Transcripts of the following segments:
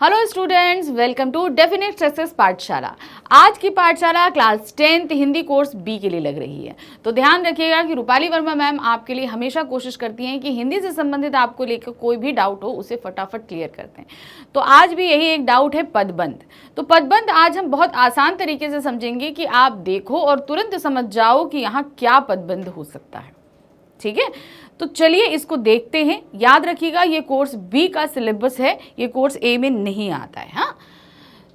Hello students, welcome to definite success Pathshala. आज की पाठशाला class 10th Hindi course B के लिए लग रही है। तो ध्यान रखिएगा कि रूपाली वर्मा मैम आपके लिए हमेशा कोशिश करती हैं कि हिंदी से संबंधित आपको लेकर कोई भी डाउट हो उसे फटाफट क्लियर करते हैं। तो आज भी यही एक डाउट है, पदबंध। तो पदबंध आज हम बहुत आसान तरीके से समझेंगे कि आप देखो और तुरंत समझ जाओ कि यहाँ क्या पदबंध हो सकता है। ठीक है, तो चलिए इसको देखते हैं। याद रखिएगा ये कोर्स बी का सिलेबस है, ये कोर्स ए में नहीं आता है। हाँ,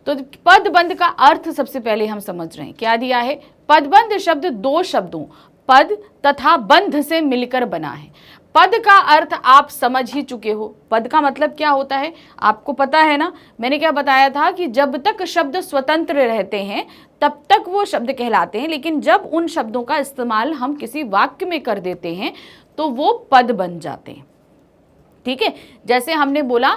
तो पदबंध का अर्थ सबसे पहले हम समझ रहे हैं। क्या दिया है? पदबंध शब्द दो शब्दों पद तथा बंध से मिलकर बना है। पद का अर्थ आप समझ ही चुके हो। पद का मतलब क्या होता है आपको पता है ना। मैंने क्या बताया था कि जब तक शब्द स्वतंत्र रहते हैं तब तक वो शब्द कहलाते हैं, लेकिन जब उन शब्दों का इस्तेमाल हम किसी वाक्य में कर देते हैं तो वो पद बन जाते हैं। ठीक है, जैसे हमने बोला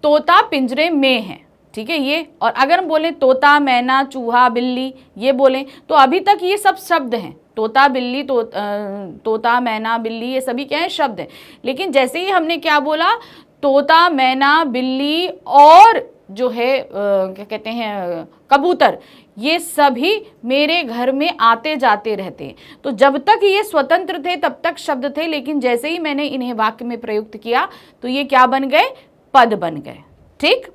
तोता पिंजरे में है। ठीक है, ये, और अगर हम बोलें तोता, मैना, चूहा, बिल्ली, ये बोलें तो अभी तक ये सब शब्द हैं। तोता, बिल्ली, तोता, मैना, बिल्ली, ये सभी क्या है? शब्द हैं। लेकिन जैसे ही हमने क्या बोला, तोता, मैना, बिल्ली और जो है क्या कहते हैं, कबूतर, ये सभी मेरे घर में आते जाते रहते हैं। तो जब तक ये स्वतंत्र थे तब तक शब्द थे, लेकिन जैसे ही मैंने इन्हें वाक्य में प्रयुक्त किया तो ये क्या बन गए? पद बन गए। ठीक,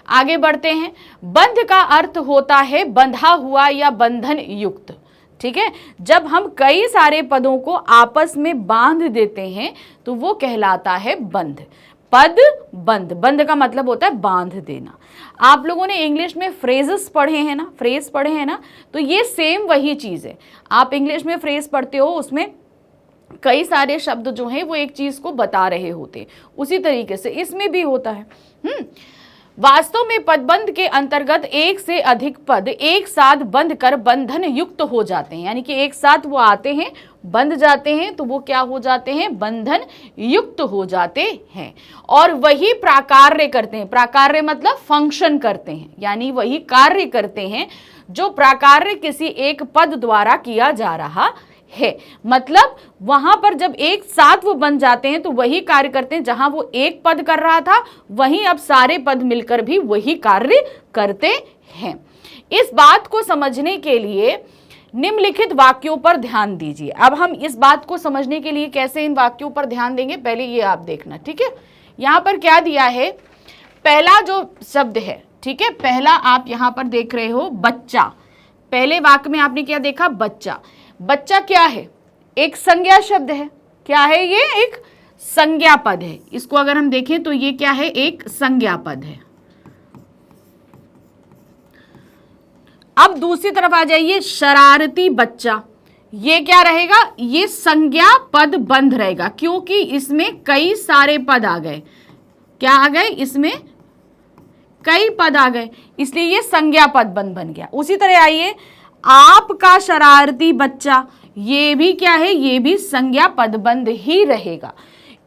आगे बढ़ते हैं। बंध का अर्थ होता है बंधा हुआ या बंधन युक्त। ठीक है, जब हम कई सारे पदों को आपस में बांध देते हैं तो वो कहलाता है बंध। पद बंध, बंध का मतलब होता है बांध देना। आप लोगों ने इंग्लिश में फ्रेजेस पढ़े हैं ना, फ्रेज पढ़े हैं ना, तो ये सेम वही चीज है। आप इंग्लिश में फ्रेज पढ़ते हो, उसमें कई सारे शब्द जो हैं वो एक चीज को बता रहे होते हैं, उसी तरीके से इसमें भी होता है। वास्तव में पदबंध के अंतर्गत एक से अधिक पद एक साथ बंध कर बंधन युक्त हो जाते हैं, यानी कि एक साथ वो आते हैं, बंध जाते हैं, तो वो क्या हो जाते हैं? बंधन युक्त हो जाते हैं। और वही प्राकार्य करते हैं। प्राकार्य मतलब फंक्शन करते हैं, यानी वही कार्य करते हैं जो प्राकार्य किसी एक पद द्वारा किया जा रहा है। मतलब वहां पर जब एक साथ वो बन जाते हैं तो वही कार्य करते हैं। जहां वो एक पद कर रहा था वहीं अब सारे पद मिलकर भी वही कार्य करते हैं। इस बात को समझने के लिए निम्नलिखित वाक्यों पर ध्यान दीजिए। अब हम इस बात को समझने के लिए कैसे इन वाक्यों पर ध्यान देंगे, पहले ये आप देखना। ठीक है, यहां पर क्या दिया है? पहला जो शब्द है, ठीक है, पहला आप यहां पर देख रहे हो बच्चा। पहले वाक्य में आपने क्या देखा? बच्चा। बच्चा क्या है? एक संज्ञा शब्द है। क्या है ये? एक संज्ञा पद है। इसको अगर हम देखें तो ये क्या है? एक संज्ञा पद है। अब दूसरी तरफ आ जाइए, शरारती बच्चा। ये क्या रहेगा? ये संज्ञा पद बंध रहेगा, क्योंकि इसमें कई सारे पद आ गए। क्या आ गए? इसमें कई पद आ गए, इसलिए ये संज्ञा पद बंध बन गया। उसी तरह आइए, आपका शरारती बच्चा, ये भी क्या है? ये भी संज्ञा पदबंध ही रहेगा।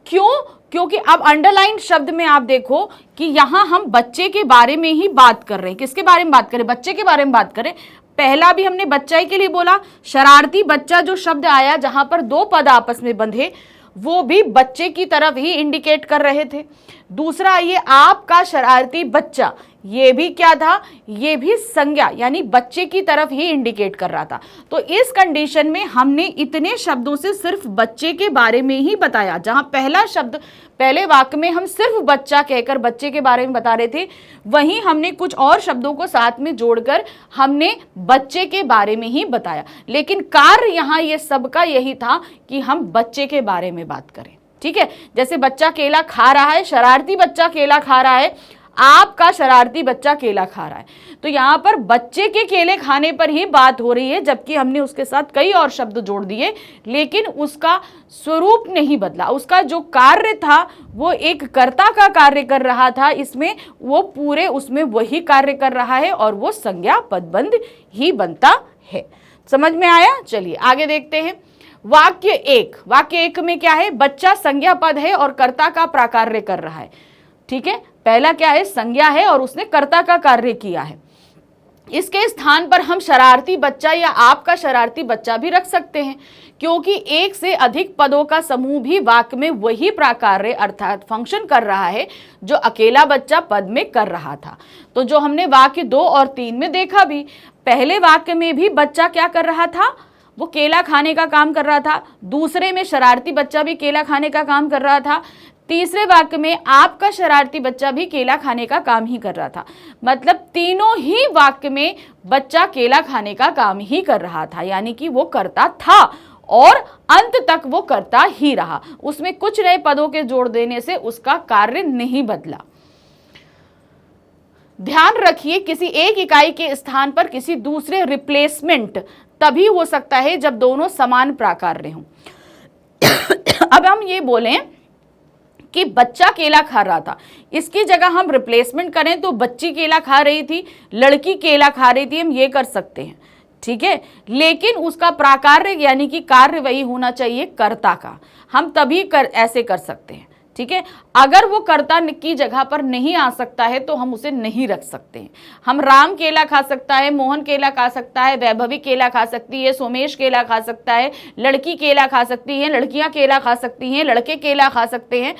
क्यों? क्योंकि अब अंडरलाइन शब्द में आप देखो कि यहां हम बच्चे के बारे में ही बात कर रहे हैं। किसके बारे में बात करें? बच्चे के बारे में बात करें। पहला भी हमने बच्चा ही के लिए बोला। शरारती बच्चा जो शब्द आया जहां पर दो पद आपस में बंधे, वो भी बच्चे की तरफ ही इंडिकेट कर रहे थे। दूसरा आइए, आपका शरारती बच्चा, ये भी क्या था? ये भी संज्ञा, यानी बच्चे की तरफ ही इंडिकेट कर रहा था। तो इस कंडीशन में हमने इतने शब्दों से सिर्फ बच्चे के बारे में ही बताया। जहां पहला शब्द पहले वाक्य में हम सिर्फ बच्चा कहकर बच्चे के बारे में बता रहे थे, वहीं हमने कुछ और शब्दों को साथ में जोड़कर हमने बच्चे के बारे में ही बताया। लेकिन कार्य यहां ये सबका यही था कि हम बच्चे के बारे में बात करें। ठीक है, जैसे बच्चा केला खा रहा है, शरारती बच्चा केला खा रहा है, आपका शरारती बच्चा केला खा रहा है, तो यहां पर बच्चे के केले खाने पर ही बात हो रही है, जबकि हमने उसके साथ कई और शब्द जोड़ दिए, लेकिन उसका स्वरूप नहीं बदला। उसका जो कार्य था वो एक कर्ता का कार्य कर रहा था, इसमें वो पूरे उसमें वही कार्य कर रहा है और वो संज्ञा पदबंध ही बनता है। समझ में आया? चलिए आगे देखते हैं। वाक्य एक में क्या है? बच्चा संज्ञा पद है और कर्ता का प्राकार्य कर रहा है। ठीक है, पहला क्या है? संज्ञा है और उसने कर्ता का कार्य किया है। इसके स्थान पर हम शरारती बच्चा या आपका शरारती बच्चा भी रख सकते हैं, क्योंकि एक से अधिक पदों का समूह भी वाक्य में वही प्राकार्य अर्थात फंक्शन कर रहा है जो अकेला बच्चा पद में कर रहा था। तो जो हमने वाक्य 2 और 3 में देखा भी, पहले वाक्य में भी बच्चा क्या कर रहा था, वो केला खाने का काम कर रहा था, दूसरे में शरारती बच्चा भी केला खाने का काम कर रहा था, तीसरे वाक्य में आपका शरारती बच्चा भी केला खाने का काम ही कर रहा था। मतलब तीनों ही वाक्य में बच्चा केला खाने का काम ही कर रहा था, यानी कि वो करता था और अंत तक वो करता ही रहा। उसमें कुछ नए पदों के जोड़ देने से उसका कार्य नहीं बदला। ध्यान रखिए, किसी एक इकाई के स्थान पर किसी दूसरे रिप्लेसमेंट तभी हो सकता है जब दोनों समान प्राकार्य हों। अब हम ये बोलें कि बच्चा केला खा रहा था, इसकी जगह हम रिप्लेसमेंट करें तो बच्ची केला खा रही थी, लड़की केला खा रही थी, हम ये कर सकते हैं, ठीक है। लेकिन उसका प्राकार्य यानी कि कार्य वही होना चाहिए कर्ता का, हम तभी ऐसे कर सकते हैं, ठीक है। अगर वो कर्ता की जगह पर नहीं आ सकता है तो हम उसे नहीं रख सकते हैं। हम राम केला खा सकता है, मोहन केला खा सकता है, वैभवी केला खा सकती है, सोमेश केला खा सकता है, लड़की केला खा सकती है, लड़कियां केला खा सकती हैं, लड़के केला खा सकते हैं,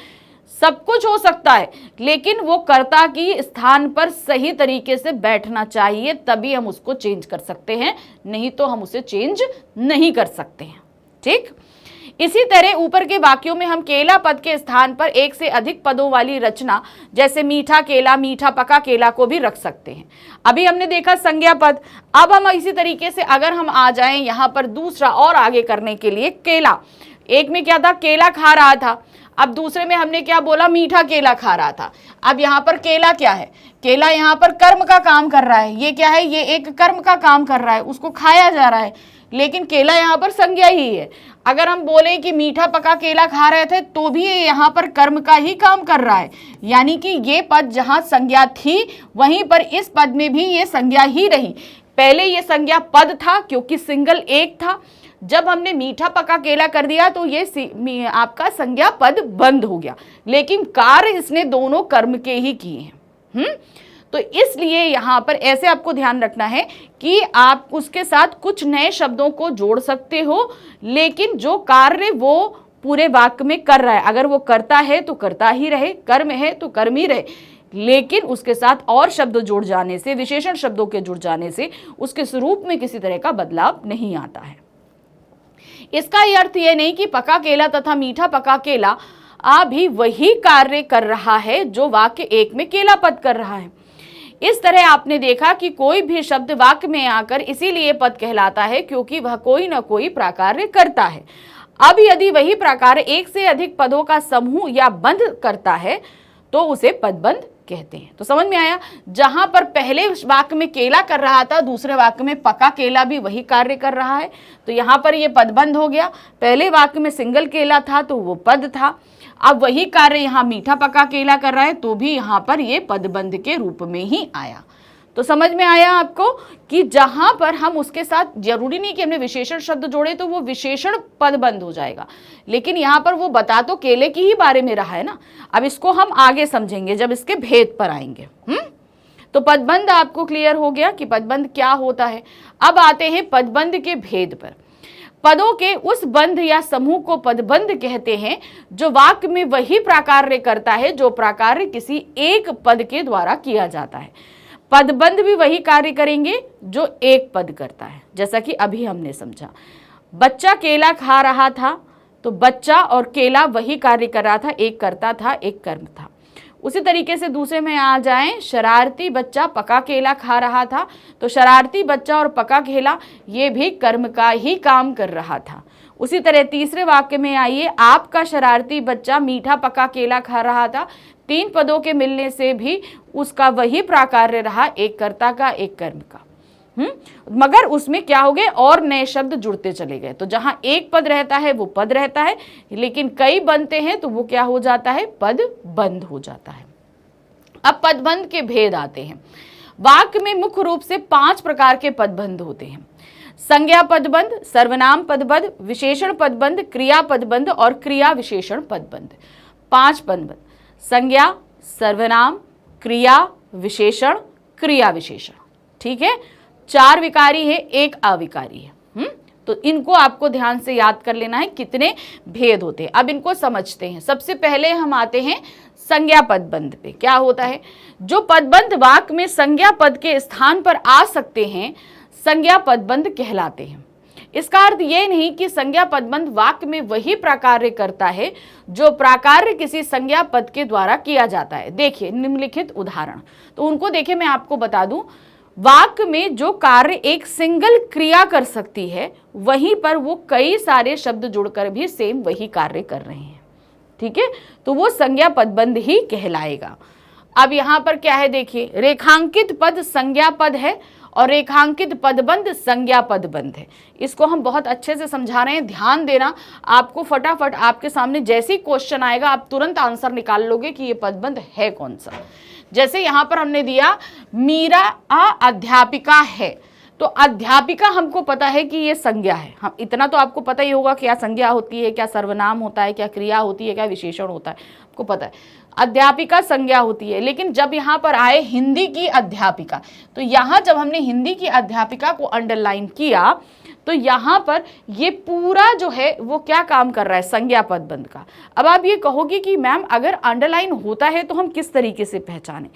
सब कुछ हो सकता है, लेकिन वो कर्ता की स्थान पर सही तरीके से बैठना चाहिए, तभी हम उसको चेंज कर सकते हैं, नहीं तो हम उसे चेंज नहीं कर सकते हैं, ठीक। इसी तरह ऊपर के वाक्यों में हम केला पद के स्थान पर एक से अधिक पदों वाली रचना जैसे मीठा केला, मीठा पका केला को भी रख सकते हैं। अभी हमने देखा संज्ञा पद, अब हम इसी तरीके से अगर हम आ जाएं यहां पर दूसरा और आगे करने के लिए, केला, एक में क्या था, केला खा रहा था, अब दूसरे में हमने क्या बोला, मीठा केला खा रहा था। अब यहाँ पर केला क्या है, केला यहाँ पर कर्म का काम कर रहा है, ये क्या है, ये एक कर्म का काम कर रहा है, उसको खाया जा रहा है, लेकिन केला यहाँ पर संज्ञा ही है। अगर हम बोले कि मीठा पका केला खा रहे थे तो भी ये यहाँ पर कर्म का ही काम कर रहा है, यानी कि ये पद जहाँ संज्ञा थी वहीं पर इस पद में भी ये संज्ञा ही रही। पहले ये संज्ञा पद था क्योंकि सिंगल एक था, जब हमने मीठा पका केला कर दिया तो ये आपका संज्ञा पद बंद हो गया, लेकिन कार्य इसने दोनों कर्म के ही किए हैं। तो इसलिए यहाँ पर ऐसे आपको ध्यान रखना है कि आप उसके साथ कुछ नए शब्दों को जोड़ सकते हो, लेकिन जो कार्य वो पूरे वाक्य में कर रहा है, अगर वो करता है तो करता ही रहे, कर्म है तो कर्म ही रहे, लेकिन उसके साथ और शब्द जुड़ जाने से, विशेषण शब्दों के जुड़ जाने से उसके स्वरूप में किसी तरह का बदलाव नहीं आता है। इसका यह अर्थ यह नहीं कि पका केला तथा मीठा पका केला भी वही कार्य कर रहा है जो वाक्य एक में केला पद कर रहा है। इस तरह आपने देखा कि कोई भी शब्द वाक्य में आकर इसीलिए पद कहलाता है क्योंकि वह कोई न कोई प्राकार्य करता है। अब यदि वही प्राकार्य एक से अधिक पदों का समूह या बंध करता है तो उसे पदबंध कहते हैं। तो समझ में आया, जहां पर पहले वाक्य में केला कर रहा था दूसरे वाक्य में पका केला भी वही कार्य कर रहा है, तो यहां पर ये पदबंध हो गया। पहले वाक्य में सिंगल केला था तो वो पद था, अब वही कार्य यहाँ मीठा पका केला कर रहा है तो भी यहाँ पर ये पदबंध के रूप में ही आया। तो समझ में आया आपको कि जहां पर हम उसके साथ, जरूरी नहीं कि हमने विशेषण शब्द जोड़े तो वो विशेषण पदबंध हो जाएगा, लेकिन यहाँ पर वो बता तो केले की ही बारे में रहा है ना। अब इसको हम आगे समझेंगे जब इसके भेद पर आएंगे। तो पदबंध आपको क्लियर हो गया कि पदबंध क्या होता है। अब आते हैं पदबंध के भेद पर। पदों के उस बंध या समूह को पदबंध कहते हैं जो वाक्य में वही प्राकार्य करता है जो प्राकार्य किसी एक पद के द्वारा किया जाता है। पदबंध भी वही कार्य करेंगे जो एक पद करता है, जैसा कि अभी हमने समझा। बच्चा केला खा रहा था तो बच्चा और केला वही कार्य कर रहा था, एक करता था एक कर्म था। उसी तरीके से दूसरे में आ जाएं, शरारती बच्चा पका केला खा रहा था तो शरारती बच्चा और पका केला ये भी कर्म का ही काम कर रहा था। उसी तरह तीसरे वाक्य में आइए, आपका शरारती बच्चा मीठा पका केला खा रहा था, तीन पदों के मिलने से भी उसका वही प्राकार्य रहा, एक कर्ता का एक कर्म का। मगर उसमें क्या हो गए, और नए शब्द जुड़ते चले गए। तो जहां एक पद रहता है वो पद रहता है, लेकिन कई बनते हैं तो वो क्या हो जाता है, पद बंद हो जाता है। अब पदबंध के भेद आते हैं। वाक्य में मुख्य रूप से 5 प्रकार के पदबंध होते हैं: संज्ञा पदबंध, सर्वनाम पदबंध, विशेषण पदबंध, क्रिया पदबंध और क्रिया विशेषण पदबंध। 5 पदबंध: संज्ञा, सर्वनाम, क्रिया विशेषण, क्रिया विशेषण। ठीक है, 4 विकारी है, 1 अविकारी है। तो इनको आपको ध्यान से याद कर लेना है कितने भेद होते हैं। अब इनको समझते हैं। सबसे पहले हम आते हैं संज्ञा पदबंध पे। क्या होता है? जो पदबंध वाक्य में संज्ञा पद के स्थान पर आ सकते हैं संज्ञा पदबंध कहलाते हैं। इसका अर्थ यह नहीं कि संज्ञा पदबंध वाक्य में वही प्राकार्य करता है जो प्राकार्य किसी संज्ञा पद के द्वारा किया जाता है। देखिए निम्नलिखित उदाहरण, तो उनको देखिए मैं आपको बता दूं। वाक्य में जो कार्य एक सिंगल क्रिया कर सकती है वहीं पर वो कई सारे शब्द जुड़कर भी सेम वही कार्य कर रहे हैं। ठीक है, तो वो संज्ञा पदबंध ही कहलाएगा। अब यहां पर क्या है देखिए, रेखांकित पद संज्ञा पद है और रेखांकित पदबंध संज्ञा पदबंध है। इसको हम बहुत अच्छे से समझा रहे हैं, ध्यान देना। आपको फटाफट आपके सामने जैसे ही क्वेश्चन आएगा आप तुरंत आंसर निकाल लोगे कि ये पदबंध है कौन सा। जैसे यहां पर हमने दिया मीरा अध्यापिका है, तो अध्यापिका हमको पता है कि ये संज्ञा है। हम इतना तो आपको पता ही होगा क्या संज्ञा होती है, क्या सर्वनाम होता है, क्या क्रिया होती है, क्या विशेषण होता है, आपको पता है। अध्यापिका संज्ञा होती है। लेकिन जब यहाँ पर आए हिंदी की अध्यापिका, तो यहाँ जब हमने हिंदी की अध्यापिका को अंडरलाइन किया तो यहाँ पर ये पूरा जो है वो क्या काम कर रहा है, संज्ञा पदबंध का। अब आप ये कहोगे कि मैम अगर अंडरलाइन होता है तो हम किस तरीके से पहचानें?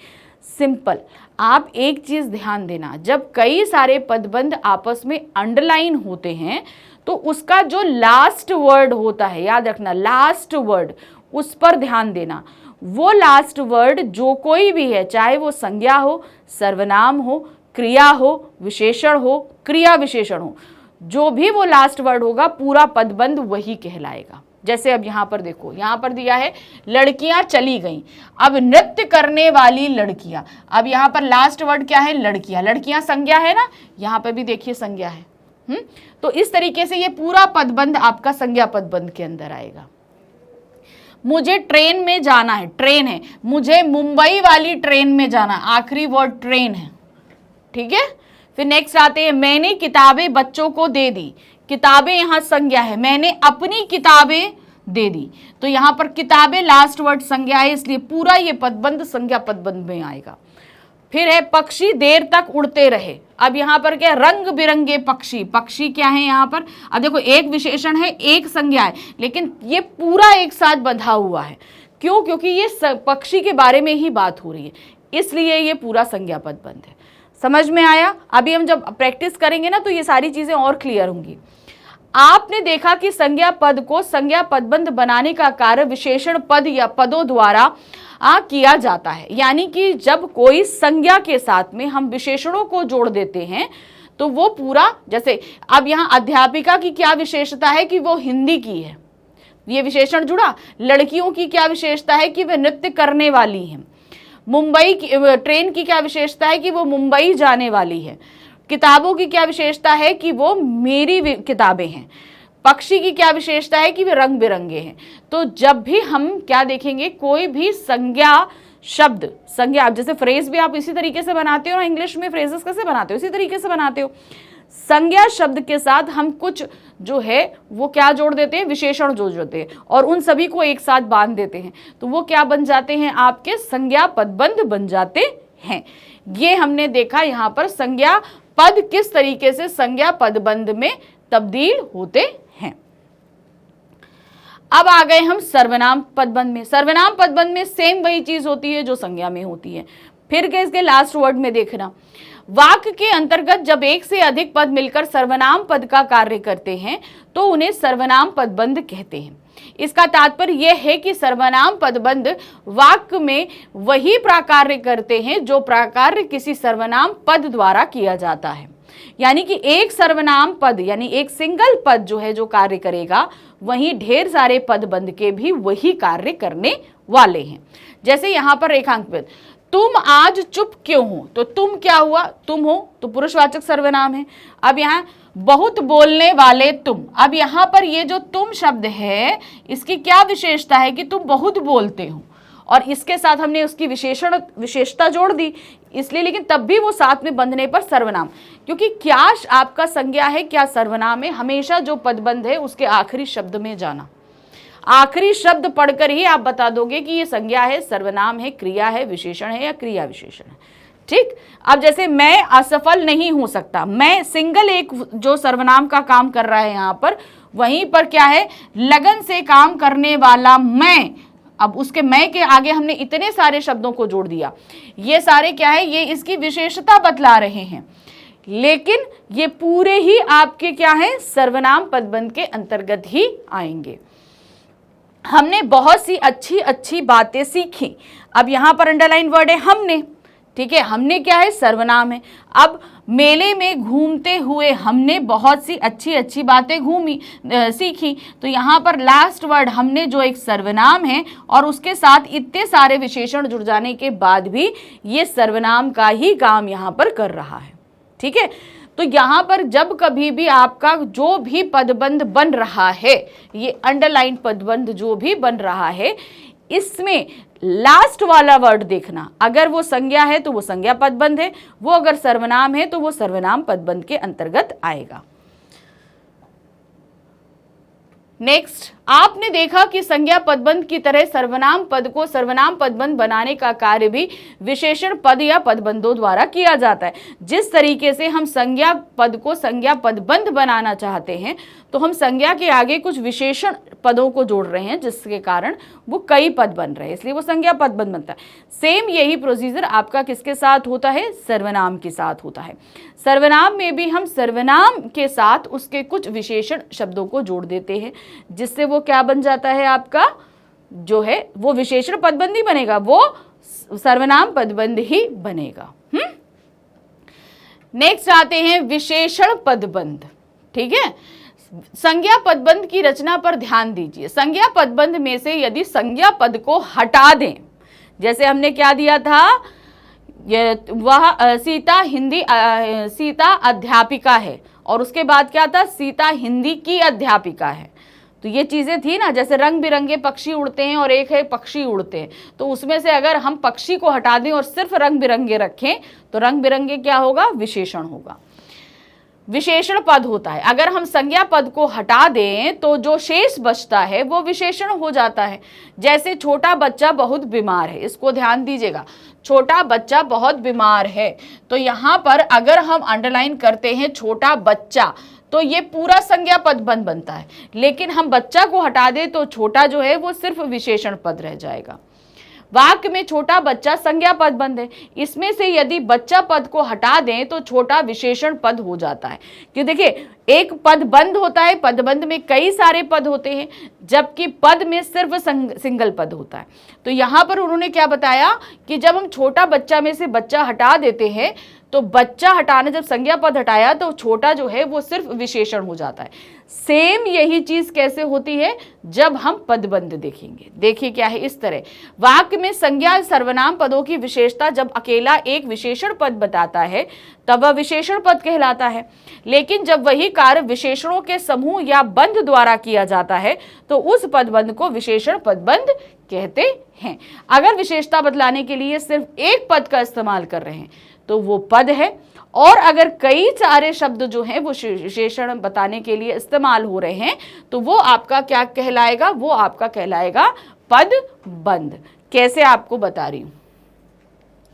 सिंपल, आप एक चीज ध्यान देना, जब कई सारे पदबंध आपस में अंडरलाइन होते हैं तो उसका जो लास्ट वर्ड होता है, याद रखना लास्ट वर्ड, उस पर ध्यान देना। वो लास्ट वर्ड जो कोई भी है, चाहे वो संज्ञा हो, सर्वनाम हो, क्रिया हो, विशेषण हो, क्रिया विशेषण हो, जो भी वो लास्ट वर्ड होगा पूरा पदबंध वही कहलाएगा। जैसे अब यहाँ पर देखो, यहाँ पर दिया है लड़कियां चली गईं। अब नृत्य करने वाली लड़कियां, अब यहाँ पर लास्ट वर्ड क्या है, लड़कियां। लड़कियां संज्ञा है ना, यहाँ पर भी देखिए संज्ञा है। तो इस तरीके से ये पूरा पदबंध आपका संज्ञा पदबंध के अंदर आएगा। मुझे ट्रेन में जाना है, ट्रेन है, मुझे मुंबई वाली ट्रेन में जाना, आखिरी वर्ड ट्रेन है। ठीक है, फिर नेक्स्ट आते हैं मैंने किताबें बच्चों को दे दी। किताबें यहाँ संज्ञा है, मैंने अपनी किताबें दे दी, तो यहाँ पर किताबें लास्ट वर्ड संज्ञा है, इसलिए पूरा ये पदबंध संज्ञा पदबंध में आएगा। फिर है पक्षी देर तक उड़ते रहे। अब यहाँ पर क्या, रंग बिरंगे पक्षी। पक्षी क्या है यहाँ पर, अब देखो एक विशेषण है एक संज्ञा है, लेकिन ये पूरा एक साथ बंधा हुआ है। क्यों? क्योंकि ये पक्षी के बारे में ही बात हो रही है, इसलिए ये पूरा संज्ञा पदबंध है। समझ में आया? अभी हम जब प्रैक्टिस करेंगे ना तो ये सारी चीजें और क्लियर होंगी। आपने देखा कि संज्ञा पद को संज्ञा पदबंध बनाने का कार्य विशेषण पद या पदों द्वारा किया जाता है। यानी कि जब कोई संज्ञा के साथ में हम विशेषणों को जोड़ देते हैं तो वो पूरा, जैसे अब यहाँ अध्यापिका की क्या विशेषता है कि वो हिंदी की है, ये विशेषण जुड़ा। लड़कियों की क्या विशेषता है कि वे नृत्य करने वाली हैं। मुंबई की ट्रेन की क्या विशेषता है कि वो मुंबई जाने वाली है। किताबों की क्या विशेषता है कि वो मेरी किताबें हैं। पक्षी की क्या विशेषता है कि वे रंग बिरंगे हैं। तो जब भी हम क्या देखेंगे, कोई भी संज्ञा शब्द, संज्ञा, जैसे फ्रेज भी आप इसी तरीके से बनाते हो ना, इंग्लिश में फ्रेजेस कैसे बनाते हो, इसी तरीके से बनाते हो। संज्ञा शब्द के साथ हम कुछ जो है वो क्या जोड़ देते हैं, विशेषण जोड़ देते हैं और उन सभी को एक साथ बांध देते हैं, तो वो क्या बन जाते हैं, आपके संज्ञा पदबंध बन जाते हैं। ये हमने देखा यहाँ पर संज्ञा पद किस तरीके से संज्ञा पदबंध में तब्दील होते हैं। अब आ गए हम सर्वनाम पदबंध में। सर्वनाम पदबंध में सेम वही चीज होती है जो संज्ञा में होती है। फिर के इसके लास्ट वर्ड में देखना, वाक्य के अंतर्गत जब एक से अधिक पद मिलकर सर्वनाम पद का कार्य करते हैं तो उन्हें सर्वनाम पदबंध कहते हैं। इसका तात्पर्य यह है कि सर्वनाम पदबंध वाक्य में वही प्राकार्य करते हैं जो प्राकार्य किसी सर्वनाम पद द्वारा किया जाता है। यानी कि एक सर्वनाम पद यानी एक सिंगल पद जो है जो कार्य करेगा, वहीं ढेर सारे पदबंध के भी वही कार्य करने वाले हैं। जैसे यहां पर रेखांक पद, तुम आज चुप क्यों हो, तो तुम क्या हुआ, तुम हो, तो पुरुषवाचक सर्वनाम है। अब यहाँ बहुत बोलने वाले तुम, अब यहाँ पर ये जो तुम शब्द है इसकी क्या विशेषता है कि तुम बहुत बोलते हो, और इसके साथ हमने उसकी विशेषता जोड़ दी इसलिए, लेकिन तब भी वो साथ में बंधने पर सर्वनाम, क्योंकि क्या आपका संज्ञा है क्या सर्वनाम है, हमेशा जो पदबंध है उसके आखिरी शब्द में जाना। आखिरी शब्द पढ़कर ही आप बता दोगे कि ये संज्ञा है, सर्वनाम है, क्रिया है, विशेषण है या क्रिया विशेषण है। ठीक। अब जैसे मैं असफल नहीं हो सकता, मैं सिंगल एक जो सर्वनाम का काम कर रहा है यहां पर, वहीं पर क्या है, लगन से काम करने वाला मैं। अब उसके मैं के आगे हमने इतने सारे शब्दों को जोड़ दिया, ये सारे क्या है, ये इसकी विशेषता बतला रहे हैं, लेकिन ये पूरे ही आपके क्या है, सर्वनाम पदबंध के अंतर्गत ही आएंगे। हमने बहुत सी अच्छी अच्छी बातें सीखी। अब यहां पर अंडरलाइन वर्ड है हमने, ठीक है, हमने क्या है, सर्वनाम है। अब मेले में घूमते हुए हमने बहुत सी अच्छी अच्छी बातें सीखी, तो यहाँ पर लास्ट वर्ड हमने जो एक सर्वनाम है और उसके साथ इतने सारे विशेषण जुड़ जाने के बाद भी ये सर्वनाम का ही काम यहाँ पर कर रहा है, ठीक है। तो यहाँ पर जब कभी भी आपका जो भी पदबंध बन रहा है, ये अंडरलाइन पदबंध जो भी बन रहा है, इसमें लास्ट वाला वर्ड देखना, अगर वो संज्ञा है तो वो संज्ञा पदबंध है, वो अगर सर्वनाम है तो वो सर्वनाम पदबंध के अंतर्गत आएगा। नेक्स्ट, आपने देखा कि संज्ञा पदबंध की तरह सर्वनाम पद को सर्वनाम पदबंध बनाने का कार्य भी विशेषण पद या पदबंधों द्वारा किया जाता है। जिस तरीके से हम संज्ञा पद को संज्ञा पदबंध बनाना चाहते हैं, तो हम संज्ञा के आगे कुछ विशेषण पदों को जोड़ रहे हैं, जिसके कारण वो कई पद बन रहे हैं, इसलिए वो संज्ञा पदबंध बनता है। सेम यही प्रोसीजर आपका किसके साथ होता है, सर्वनाम के साथ होता है। सर्वनाम में भी हम सर्वनाम के साथ उसके कुछ विशेषण शब्दों को जोड़ देते हैं, जिससे वो क्या बन जाता है, आपका जो है वो विशेषण पदबंध ही बनेगा, वो सर्वनाम पदबंध ही बनेगा। नेक्स्ट आते हैं विशेषण पदबंध, ठीक है। संज्ञा पदबंध की रचना पर ध्यान दीजिए। संज्ञा पदबंध में से यदि संज्ञा पद को हटा दें, जैसे हमने क्या दिया था, वह सीता अध्यापिका है, और उसके बाद क्या था, सीता हिंदी की अध्यापिका है। तो ये चीजें थी ना, जैसे रंग बिरंगे पक्षी उड़ते हैं और एक है पक्षी उड़ते हैं, तो उसमें से अगर हम पक्षी को हटा दें और सिर्फ रंग बिरंगे रखें, तो रंग बिरंगे क्या होगा, विशेषण होगा, विशेषण पद होता है। अगर हम संज्ञा पद को हटा दें तो जो शेष बचता है वो विशेषण हो जाता है। जैसे छोटा बच्चा बहुत बीमार है, इसको ध्यान दीजिएगा, छोटा बच्चा बहुत बीमार है, तो यहाँ पर अगर हम अंडरलाइन करते हैं छोटा बच्चा, तो ये पूरा संज्ञा पदबंध बनता है, लेकिन हम बच्चा को हटा दें तो छोटा जो है वो सिर्फ विशेषण पद रह जाएगा। वाक्य में छोटा बच्चा संज्ञा पदबंध है, इसमें से यदि बच्चा पद को हटा दें तो छोटा विशेषण पद हो जाता है। कि देखिए, एक पद बंद होता है, पदबंध में कई सारे पद होते हैं, जबकि पद में सिर्फ सिंगल पद होता है। तो यहाँ पर उन्होंने क्या बताया कि जब हम छोटा बच्चा में से बच्चा हटा देते हैं, तो बच्चा हटाने, जब संज्ञा पद हटाया तो छोटा जो है वो सिर्फ विशेषण हो जाता है। सेम यही चीज कैसे होती है, जब हम पदबंध देखेंगे। देखिए क्या है, इस तरह वाक्य में संज्ञा सर्वनाम पदों की विशेषता जब अकेला एक विशेषण पद बताता है तब वह विशेषण पद कहलाता है, लेकिन जब वही कार्य विशेषणों के समूह या बंध द्वारा किया जाता है तो उस पदबंध को विशेषण पदबंध कहते हैं। अगर विशेषता बतलाने के लिए सिर्फ एक पद का इस्तेमाल कर रहे हैं तो वो पद है, और अगर कई सारे शब्द जो हैं वो विशेषण बताने के लिए इस्तेमाल हो रहे हैं तो वो आपका क्या कहलाएगा, वो आपका कहलाएगा पदबंध। कैसे आपको बता रही हूं,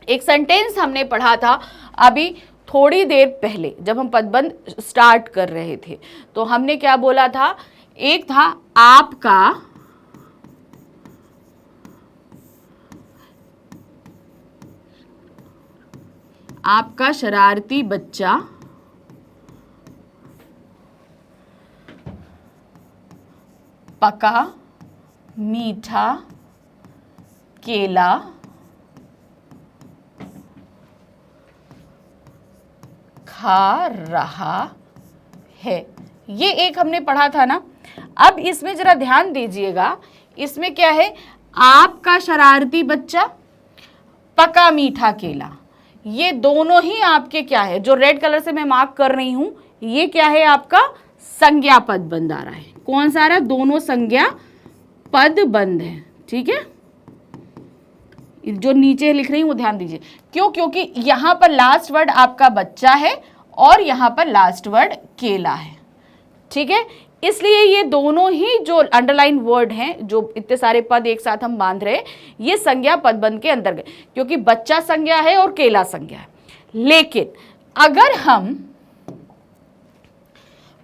एक सेंटेंस हमने पढ़ा था अभी थोड़ी देर पहले जब हम पदबंध स्टार्ट कर रहे थे, तो हमने क्या बोला था, एक था आपका शरारती बच्चा पका मीठा केला खा रहा है। ये एक हमने पढ़ा था ना। अब इसमें जरा ध्यान दीजिएगा, इसमें क्या है, आपका शरारती बच्चा पका मीठा केला, ये दोनों ही आपके क्या है, जो रेड कलर से मैं मार्क कर रही हूं, ये क्या है, आपका संज्ञा पदबंध आ रहा है। कौन सा आ रहा है, दोनों संज्ञा पदबंध है, ठीक है। जो नीचे लिख रही हूं वो ध्यान दीजिए, क्यों, क्योंकि यहां पर लास्ट वर्ड आपका बच्चा है और यहां पर लास्ट वर्ड केला है, ठीक है। इसलिए ये दोनों ही जो अंडरलाइन वर्ड हैं, जो इतने सारे पद एक साथ हम बांध रहे हैं, ये संज्ञा पदबंध के अंतर्गत, क्योंकि बच्चा संज्ञा है और केला संज्ञा है। लेकिन अगर हम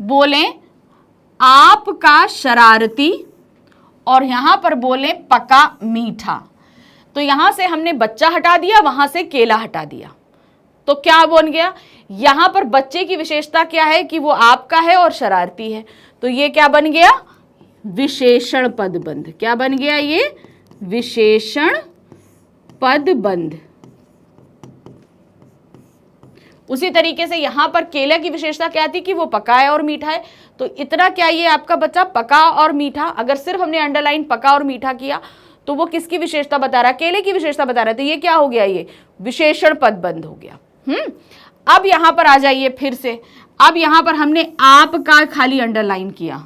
बोलें आपका शरारती और यहां पर बोलें पका मीठा, तो यहां से हमने बच्चा हटा दिया, वहां से केला हटा दिया, तो क्या बन गया? यहां पर बच्चे की विशेषता क्या है कि वो आपका है और शरारती है, तो ये क्या बन गया? विशेषण पदबंध। क्या बन गया? ये विशेषण पदबंध। उसी तरीके से यहां पर केले की विशेषता क्या थी कि वो पका है और मीठा है, तो इतना क्या ये आपका बच्चा पका और मीठा। अगर सिर्फ हमने अंडरलाइन पका और मीठा किया तो वो किसकी विशेषता बता रहा है? केले की विशेषता बता रहा है, तो ये क्या हो गया? ये विशेषण पदबंध हो गया। अब यहां पर आ जाइए फिर से। अब यहां पर हमने आपका खाली अंडरलाइन किया,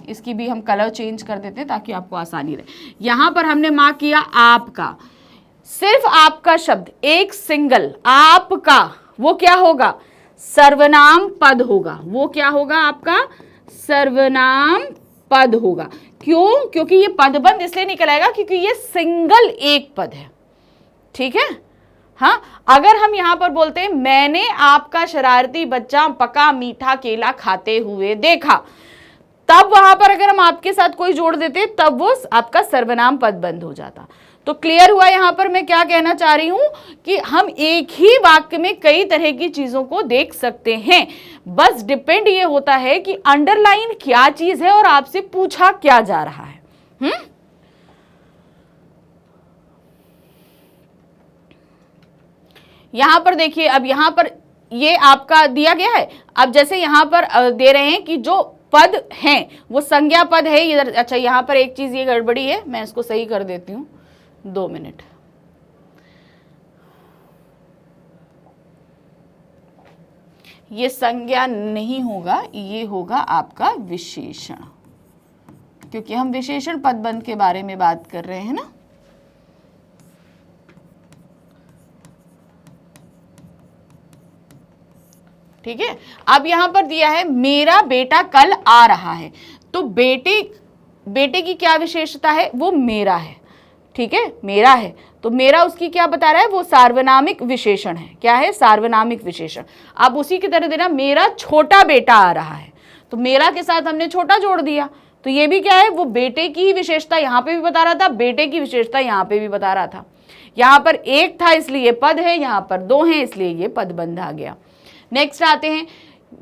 इसकी भी हम कलर चेंज कर देते हैं ताकि आपको आसानी रहे। यहां पर हमने मार्क किया आपका, सिर्फ आपका शब्द, एक सिंगल आपका, वो क्या होगा? सर्वनाम पद होगा। वो क्या होगा? आपका सर्वनाम पद होगा। क्यों? क्योंकि ये पदबंध इसलिए निकल आएगा क्योंकि ये सिंगल एक पद है। ठीक है? हाँ, अगर हम यहां पर बोलते हैं मैंने आपका शरारती बच्चा पका मीठा केला खाते हुए देखा, तब वहां पर अगर हम आपके साथ कोई जोड़ देते तब वो आपका सर्वनाम पदबंध हो जाता। तो क्लियर हुआ यहां पर मैं क्या कहना चाह रही हूं कि हम एक ही वाक्य में कई तरह की चीजों को देख सकते हैं। बस डिपेंड ये होता है कि अंडरलाइन क्या चीज है और आपसे पूछा क्या जा रहा है। यहां पर देखिए, अब यहां पर ये आपका दिया गया है। अब जैसे यहां पर दे रहे हैं कि जो पद हैं वो संज्ञा पद है इधर। अच्छा, यहां पर एक चीज ये गड़बड़ी है, मैं इसको सही कर देती हूं, 2 मिनट। ये संज्ञा नहीं होगा, ये होगा आपका विशेषण, क्योंकि हम विशेषण पदबंध के बारे में बात कर रहे हैं ना। ठीक है, अब यहां पर दिया है मेरा बेटा कल आ रहा है, तो बेटे की क्या विशेषता है? वो मेरा है। ठीक है, मेरा है, तो मेरा उसकी क्या बता रहा है? वो सार्वनामिक विशेषण है। क्या है? सार्वनामिक विशेषण। अब उसी की तरह देना मेरा छोटा बेटा आ रहा है, तो मेरा के साथ हमने छोटा जोड़ दिया, तो ये भी क्या है? वो बेटे की विशेषता यहां पे भी बता रहा था, बेटे की विशेषता यहां पे भी बता रहा था। यहां पर एक था इसलिए पद है, यहां पर 2 है इसलिए ये पदबंध आ गया। नेक्स्ट आते हैं,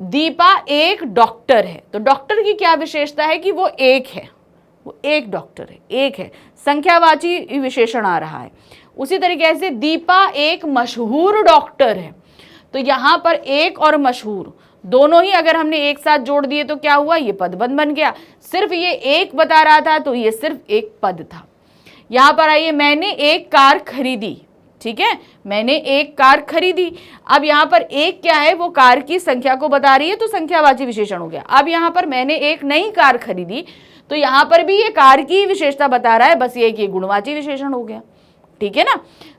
दीपा एक डॉक्टर है, तो डॉक्टर की क्या विशेषता है कि वो एक है, वो एक डॉक्टर है, एक है, संख्यावाची विशेषण आ रहा है। उसी तरीके से दीपा एक मशहूर डॉक्टर है, तो यहां पर एक और मशहूर दोनों ही अगर हमने एक साथ जोड़ दिए तो क्या हुआ? ये पदबंध बन गया। सिर्फ ये एक बता रहा था तो ये सिर्फ एक पद था। यहां पर आइए, मैंने एक कार खरीदी। ठीक है, मैंने एक कार खरीदी। अब यहां पर एक क्या है? वो कार की संख्या को बता रही है, तो संख्यावाची विशेषण हो गया। अब यहां पर मैंने एक नई कार खरीदी, तो यहां पर भी ये कार की विशेषता बता रहा है, बस ये गुणवाची विशेषण हो गया। ठीक है ना?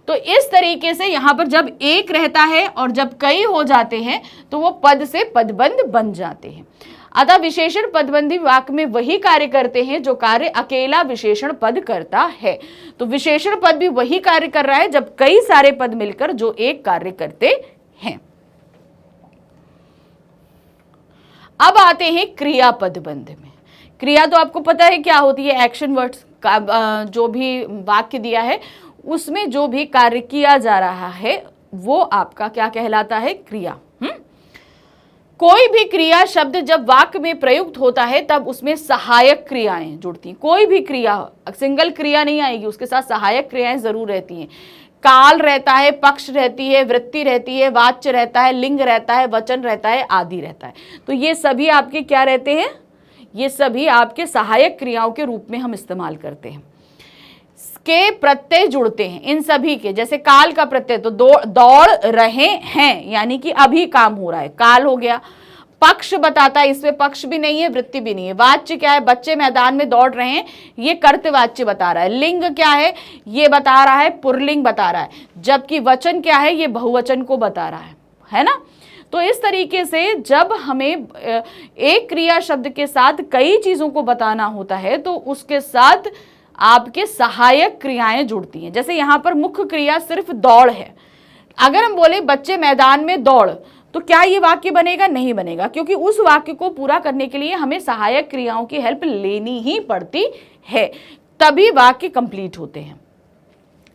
तो इस तरीके से यहां पर जब एक रहता है और जब कई हो जाते हैं तो वो पद से पदबंध बन जाते हैं। अतः विशेषण पदबंधी वाक्य में वही कार्य करते हैं जो कार्य अकेला विशेषण पद करता है। तो विशेषण पद भी वही कार्य कर रहा है जब कई सारे पद मिलकर जो एक कार्य करते हैं। अब आते हैं क्रिया पदबंध में। क्रिया तो आपको पता है क्या होती है? एक्शन वर्ड्स का जो भी वाक्य दिया है उसमें जो भी कार्य किया जा रहा है वो आपका क्या कहलाता है? क्रिया। कोई भी क्रिया शब्द जब वाक्य में प्रयुक्त होता है तब उसमें सहायक क्रियाएं जुड़ती हैं। कोई भी क्रिया, सिंगल क्रिया नहीं आएगी, उसके साथ सहायक क्रियाएं जरूर रहती हैं। काल रहता है, पक्ष रहती है, वृत्ति रहती है, वाच्य रहता है, लिंग रहता है, वचन रहता है, आदि रहता है। तो ये सभी आपके क्या रहते हैं? ये सभी आपके सहायक क्रियाओं के रूप में हम इस्तेमाल करते हैं। के प्रत्यय जुड़ते हैं इन सभी के, जैसे काल का प्रत्यय तो दौड़ रहे हैं, यानी कि अभी काम हो रहा है, काल हो गया। पक्ष बताता है, इसमें पक्ष भी नहीं है, वृत्ति भी नहीं है। वाच्य क्या है? बच्चे मैदान में दौड़ रहे हैं, ये कर्तवाच्य बता रहा है। लिंग क्या है? ये बता रहा है, पुल्लिंग बता रहा है। जबकि वचन क्या है? ये बहुवचन को बता रहा है है ना। तो इस तरीके से जब हमें एक क्रिया शब्द के साथ कई चीज़ों को बताना होता है तो उसके साथ आपके सहायक क्रियाएं जुड़ती हैं। जैसे यहाँ पर मुख्य क्रिया सिर्फ दौड़ है। अगर हम बोले बच्चे मैदान में दौड़, तो क्या ये वाक्य बनेगा? नहीं बनेगा, क्योंकि उस वाक्य को पूरा करने के लिए हमें सहायक क्रियाओं की हेल्प लेनी ही पड़ती है, तभी वाक्य कंप्लीट होते हैं।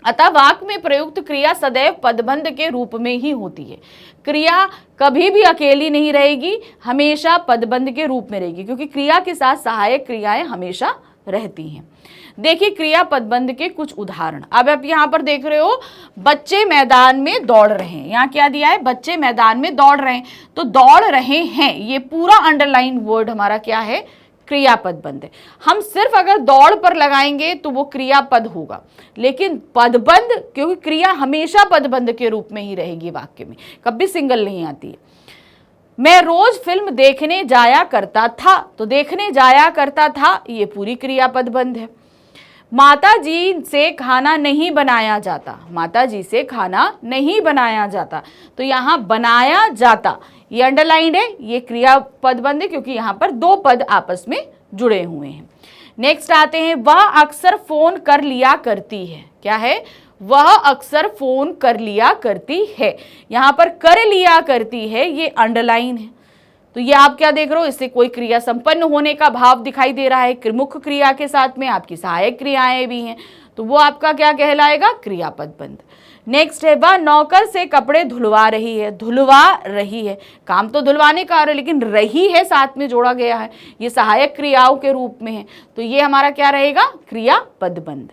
अतः वाक्य में प्रयुक्त क्रिया सदैव पदबंध के रूप में ही होती है। क्रिया कभी भी अकेली नहीं रहेगी, हमेशा पदबंध के रूप में रहेगी, क्योंकि क्रिया के साथ सहायक क्रियाएं हमेशा रहती हैं। देखिए क्रिया पदबंध के कुछ उदाहरण। अब आप यहाँ पर देख रहे हो बच्चे मैदान में दौड़ रहे हैं। यहाँ क्या दिया है? बच्चे मैदान में दौड़ रहे हैं। तो दौड़ रहे हैं, ये पूरा अंडरलाइन वर्ड हमारा क्या है? क्रियापद बंध है। हम सिर्फ अगर दौड़ पर लगाएंगे तो वो क्रियापद होगा, लेकिन पदबंध, क्योंकि क्रिया हमेशा पदबंध के रूप में ही रहेगी वाक्य में, कभी सिंगल नहीं आती है। मैं रोज फिल्म देखने जाया करता था, तो देखने जाया करता था ये पूरी क्रियापद बंध है। माता जी से खाना नहीं बनाया जाता, माता जी से खाना नहीं बनाया जाता, तो यहाँ बनाया जाता ये अंडरलाइंड है, ये क्रियापद बंध है, क्योंकि यहाँ पर दो पद आपस में जुड़े हुए हैं। नेक्स्ट आते हैं, वह अक्सर फोन कर लिया करती है। क्या है? वह अक्सर फोन कर लिया करती है। यहाँ पर कर लिया करती है, ये अंडरलाइन है। तो ये आप क्या देख रहे हो? इससे कोई क्रिया संपन्न होने का भाव दिखाई दे रहा है। मुख्य क्रिया के साथ में आपकी सहायक क्रियाएं भी हैं, तो वो आपका क्या कहलाएगा? क्रियापद बंध। नेक्स्ट है, वह नौकर से कपड़े धुलवा रही है। धुलवा रही है, काम तो धुलवाने का है, लेकिन रही है साथ में जोड़ा गया है, ये सहायक क्रियाओं के रूप में है, तो ये हमारा क्या रहेगा? क्रियापद बंध।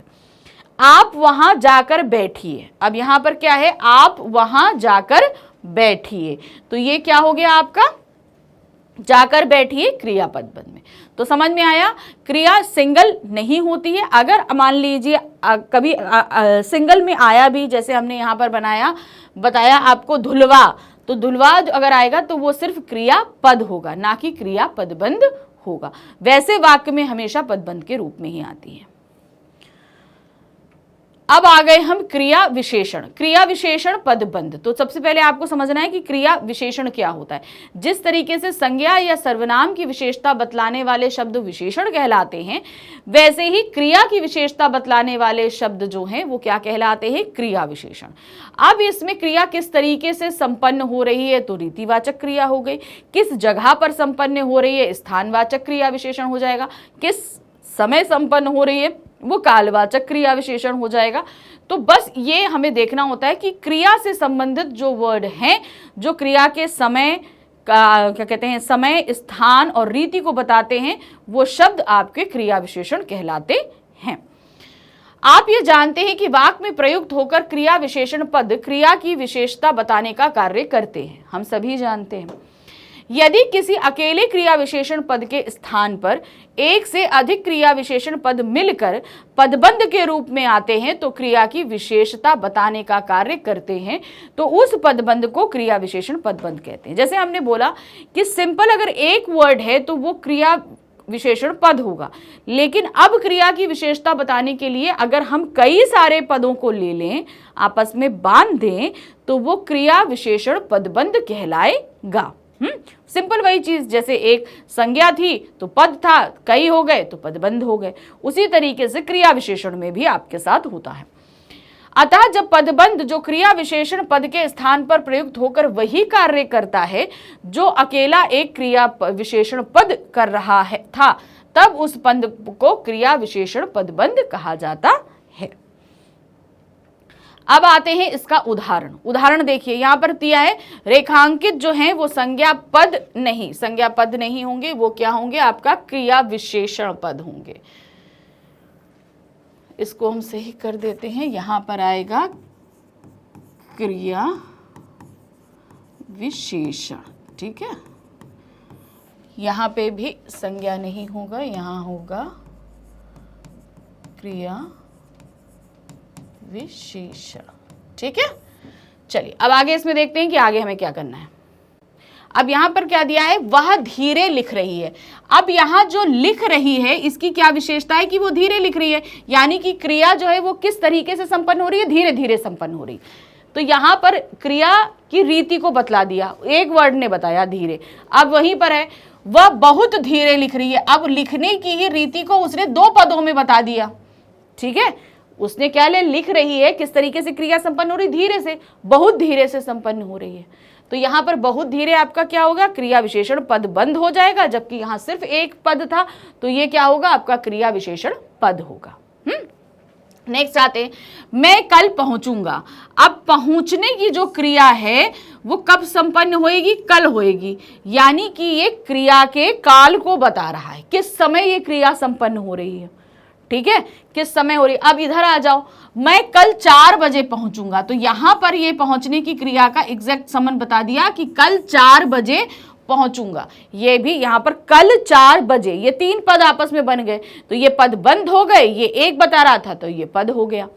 आप वहां जाकर बैठिए। अब यहाँ पर क्या है? आप वहां जाकर बैठिए, तो ये क्या हो गया आपका? जाकर बैठिए क्रियापद बंध में। तो समझ में आया, क्रिया सिंगल नहीं होती है। अगर मान लीजिए कभी सिंगल में आया भी, जैसे हमने यहाँ पर बताया आपको धुलवा, तो धुलवा अगर आएगा तो वो सिर्फ क्रियापद होगा, ना कि क्रियापद बंध होगा। वैसे वाक्य में हमेशा पदबंध के रूप में ही आती है। अब आ गए हम क्रिया विशेषण। क्रिया विशेषण पदबंध। तो सबसे पहले आपको समझना है कि क्रिया विशेषण क्या होता है। जिस तरीके से संज्ञा या सर्वनाम की विशेषता बतलाने वाले शब्द विशेषण कहलाते हैं, वैसे ही क्रिया की विशेषता बतलाने वाले शब्द जो हैं वो क्या कहलाते हैं? क्रिया विशेषण। अब इसमें क्रिया किस तरीके से संपन्न हो रही है, तो रीतिवाचक क्रिया हो गई। किस जगह पर संपन्न हो रही है, स्थानवाचक क्रिया विशेषण हो जाएगा। किस समय संपन्न हो रही है, वो कालवाचक क्रिया विशेषण हो जाएगा। तो बस ये हमें देखना होता है कि क्रिया से संबंधित जो वर्ड हैं, जो क्रिया के समय का क्या कहते हैं, समय, स्थान और रीति को बताते हैं, वो शब्द आपके क्रिया विशेषण कहलाते हैं। आप ये जानते हैं कि वाक्य में प्रयुक्त होकर क्रिया विशेषण पद क्रिया की विशेषता बताने का कार्य करते हैं। हम सभी जानते हैं। यदि किसी अकेले क्रिया विशेषण पद के स्थान पर एक से अधिक क्रिया विशेषण पद मिलकर पदबंध के रूप में आते हैं तो क्रिया की विशेषता बताने का कार्य करते हैं, तो उस पदबंध को क्रिया विशेषण पदबंध कहते हैं। जैसे हमने बोला कि सिंपल अगर एक वर्ड है तो वो क्रिया विशेषण पद होगा, लेकिन अब क्रिया की विशेषता बताने के लिए अगर हम कई सारे पदों को ले लें, आपस में बांध दें, तो वो क्रिया विशेषण पदबंध कहलाएगा। सिंपल वही चीज, जैसे एक संज्ञा थी तो पद था, कई हो गए तो पदबंध हो गए। उसी तरीके से क्रिया विशेषण में भी आपके साथ होता है। अतः जब पदबंध जो क्रिया विशेषण पद के स्थान पर प्रयुक्त होकर वही कार्य करता है जो अकेला एक क्रिया विशेषण पद कर रहा है था, तब उस पद को क्रिया विशेषण पदबंध कहा जाता है। अब आते हैं इसका उदाहरण देखिए, यहां पर दिया है रेखांकित जो है वो संज्ञा पद नहीं होंगे, वो क्या होंगे? आपका क्रिया विशेषण पद होंगे। इसको हम सही कर देते हैं, यहां पर आएगा क्रिया विशेषण। ठीक है, यहां पे भी संज्ञा नहीं होगा, यहां होगा क्रिया विशेषण। ठीक है, चलिए अब आगे इसमें देखते हैं कि आगे हमें क्या करना है। अब यहां पर क्या दिया है? वह धीरे लिख रही है। अब यहां जो लिख रही है इसकी क्या विशेषता है कि वो धीरे लिख रही है, यानी कि क्रिया जो है वो किस तरीके से संपन्न हो रही है? धीरे धीरे संपन्न हो रही है। तो यहाँ पर क्रिया की रीति को बतला दिया, एक वर्ड ने बताया धीरे। अब वहीं पर है वह बहुत धीरे लिख रही है, अब लिखने की ही रीति को उसने 2 पदों में बता दिया। ठीक है, उसने क्या लिख रही है, किस तरीके से क्रिया संपन्न हो रही, धीरे से, बहुत धीरे से संपन्न हो रही है। तो यहाँ पर बहुत धीरे आपका क्या होगा, क्रिया विशेषण पद बंद हो जाएगा, जबकि यहाँ सिर्फ एक पद था, तो ये क्या होगा, आपका क्रिया विशेषण पद होगा। नेक्स्ट आते हैं, मैं कल पहुंचूंगा। अब पहुंचने की जो क्रिया है वो कब संपन्न होएगी, कल होएगी, यानी कि ये क्रिया के काल को बता रहा है, किस समय ये क्रिया संपन्न हो रही है। ठीक है, किस समय हो रही है। अब इधर आ जाओ, मैं कल 4 बजे पहुंचूंगा, तो यहां पर ये पहुंचने की क्रिया का एग्जैक्ट समय बता दिया कि कल 4 बजे पहुंचूंगा। ये भी यहां पर कल 4 बजे, ये 3 पद आपस में बन गए, तो ये पद बंद हो गए, ये एक बता रहा था तो ये पद हो गया।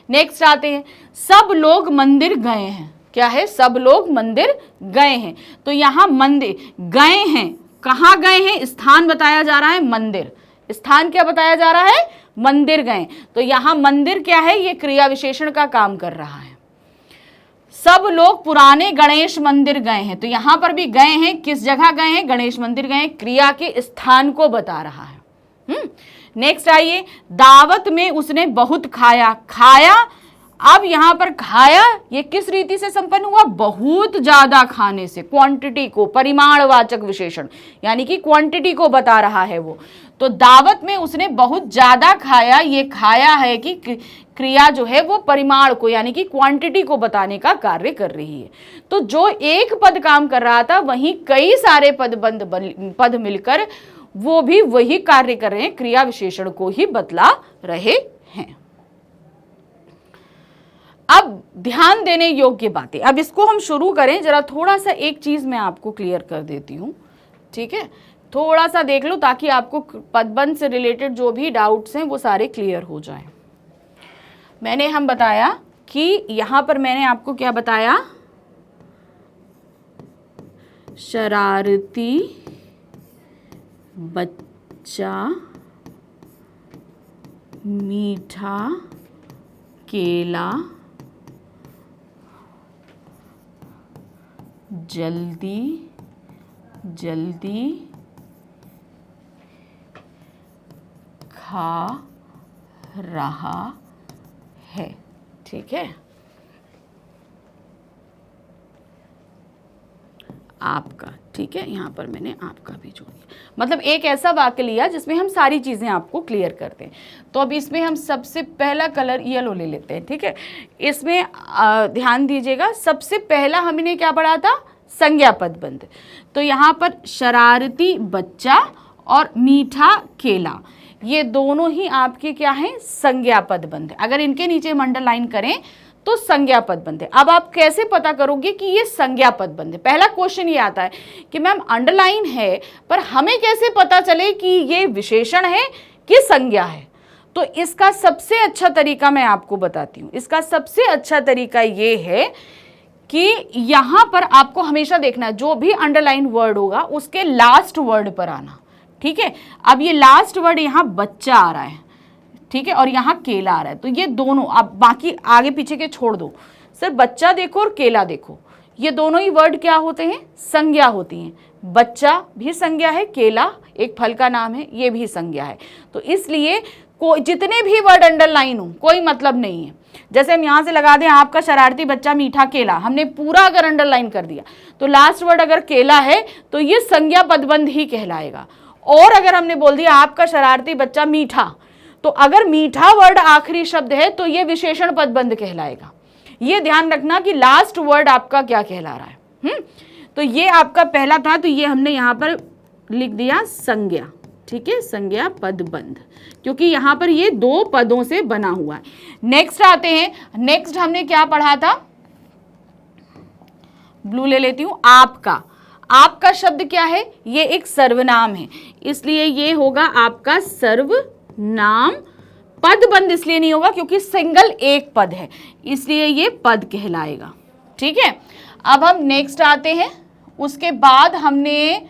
नेक्स्ट आते हैं, सब लोग मंदिर गए हैं। क्या है, सब लोग मंदिर गए हैं, तो यहां मंदिर गए हैं, कहां गए हैं, स्थान बताया जा रहा है मंदिर, स्थान क्या बताया जा रहा है, मंदिर गए, तो यहां मंदिर क्या है, ये क्रिया विशेषण का काम कर रहा है। सब लोग पुराने गणेश मंदिर गए हैं, तो यहां पर भी गए हैं, किस जगह गए हैं, गणेश मंदिर गए हैं, क्रिया के स्थान को बता रहा है। नेक्स्ट आइए, दावत में उसने बहुत खाया। खाया, अब यहां पर खाया ये किस रीति से संपन्न हुआ, बहुत ज्यादा खाने से, क्वांटिटी को, परिमाणवाचक विशेषण, यानी कि क्वांटिटी को बता रहा है वो। तो दावत में उसने बहुत ज्यादा खाया, ये खाया है कि क्रिया जो है वो परिमाण को, यानी कि क्वांटिटी को बताने का कार्य कर रही है। तो जो एक पद काम कर रहा था, वहीं कई सारे पद मिलकर वो भी वही कार्य कर रहे हैं, क्रिया विशेषण को ही बतला रहे हैं। अब ध्यान देने योग्य बातें, अब इसको हम शुरू करें। जरा थोड़ा सा एक चीज मैं आपको क्लियर कर देती हूं, ठीक है, थोड़ा सा देख लो ताकि आपको पदबंध से रिलेटेड जो भी डाउट्स हैं वो सारे क्लियर हो जाएं। हम बताया कि यहां पर मैंने आपको क्या बताया, शरारती बच्चा, मीठा केला, जल्दी जल्दी खा रहा है। ठीक है, आपका, ठीक है, यहां पर मैंने आपका भी जोड़ दिया, मतलब एक ऐसा वाक्य लिया जिसमें हम सारी चीजें आपको क्लियर करते हैं। तो अब इसमें हम सबसे पहला कलर येलो ले लेते हैं। ठीक है, इसमें ध्यान दीजिएगा, सबसे पहला हमने क्या पढ़ा था, संज्ञा पदबंध। तो यहां पर शरारती बच्चा और मीठा केला, ये दोनों ही आपके क्या हैं, संज्ञा पदबंध। अगर इनके नीचे हम अंडरलाइन करें तो संज्ञा पदबंध है। अब आप कैसे पता करोगे कि ये संज्ञा पदबंध है, पहला क्वेश्चन ये आता है कि मैम अंडरलाइन है पर हमें कैसे पता चले कि ये विशेषण है कि संज्ञा है। तो इसका सबसे अच्छा तरीका मैं आपको बताती हूँ। इसका सबसे अच्छा तरीका ये है कि यहां पर आपको हमेशा देखना है, जो भी अंडरलाइन वर्ड होगा उसके लास्ट वर्ड पर आना। ठीक है, अब ये लास्ट वर्ड यहाँ बच्चा आ रहा है, ठीक है, और यहाँ केला आ रहा है, तो ये दोनों, आप बाकी आगे पीछे के छोड़ दो, सिर्फ बच्चा देखो और केला देखो, ये दोनों ही वर्ड क्या होते हैं, संज्ञा होती हैं। बच्चा भी संज्ञा है, केला एक फल का नाम है, ये भी संज्ञा है। तो इसलिए जितने भी वर्ड अंडरलाइन हो कोई मतलब नहीं है। जैसे हम यहाँ से लगा दें आपका शरारती बच्चा मीठा केला, हमने पूरा अगर अंडरलाइन कर दिया तो लास्ट वर्ड अगर केला है तो ये संज्ञा पदबंध ही कहलाएगा। और अगर हमने बोल दिया आपका शरारती बच्चा मीठा, तो अगर मीठा वर्ड आखिरी शब्द है तो ये विशेषण पदबंध कहलाएगा। ये ध्यान रखना कि लास्ट वर्ड आपका क्या कहला रहा है। तो ये आपका पहला था, तो ये हमने यहाँ पर लिख दिया संज्ञा। ठीक है, संज्ञा पदबंध, क्योंकि यहाँ पर ये 2 पदों से बना हुआ है। नेक्स्ट आते हैं, नेक्स्ट हमने क्या पढ़ा था, ब्लू ले लेती हूं, आपका। आपका शब्द क्या है, ये एक सर्वनाम है, इसलिए ये होगा आपका सर्वनाम। पदबंध इसलिए नहीं होगा क्योंकि सिंगल एक पद है, इसलिए ये पद कहलाएगा। ठीक है, अब हम नेक्स्ट आते हैं। उसके बाद हमने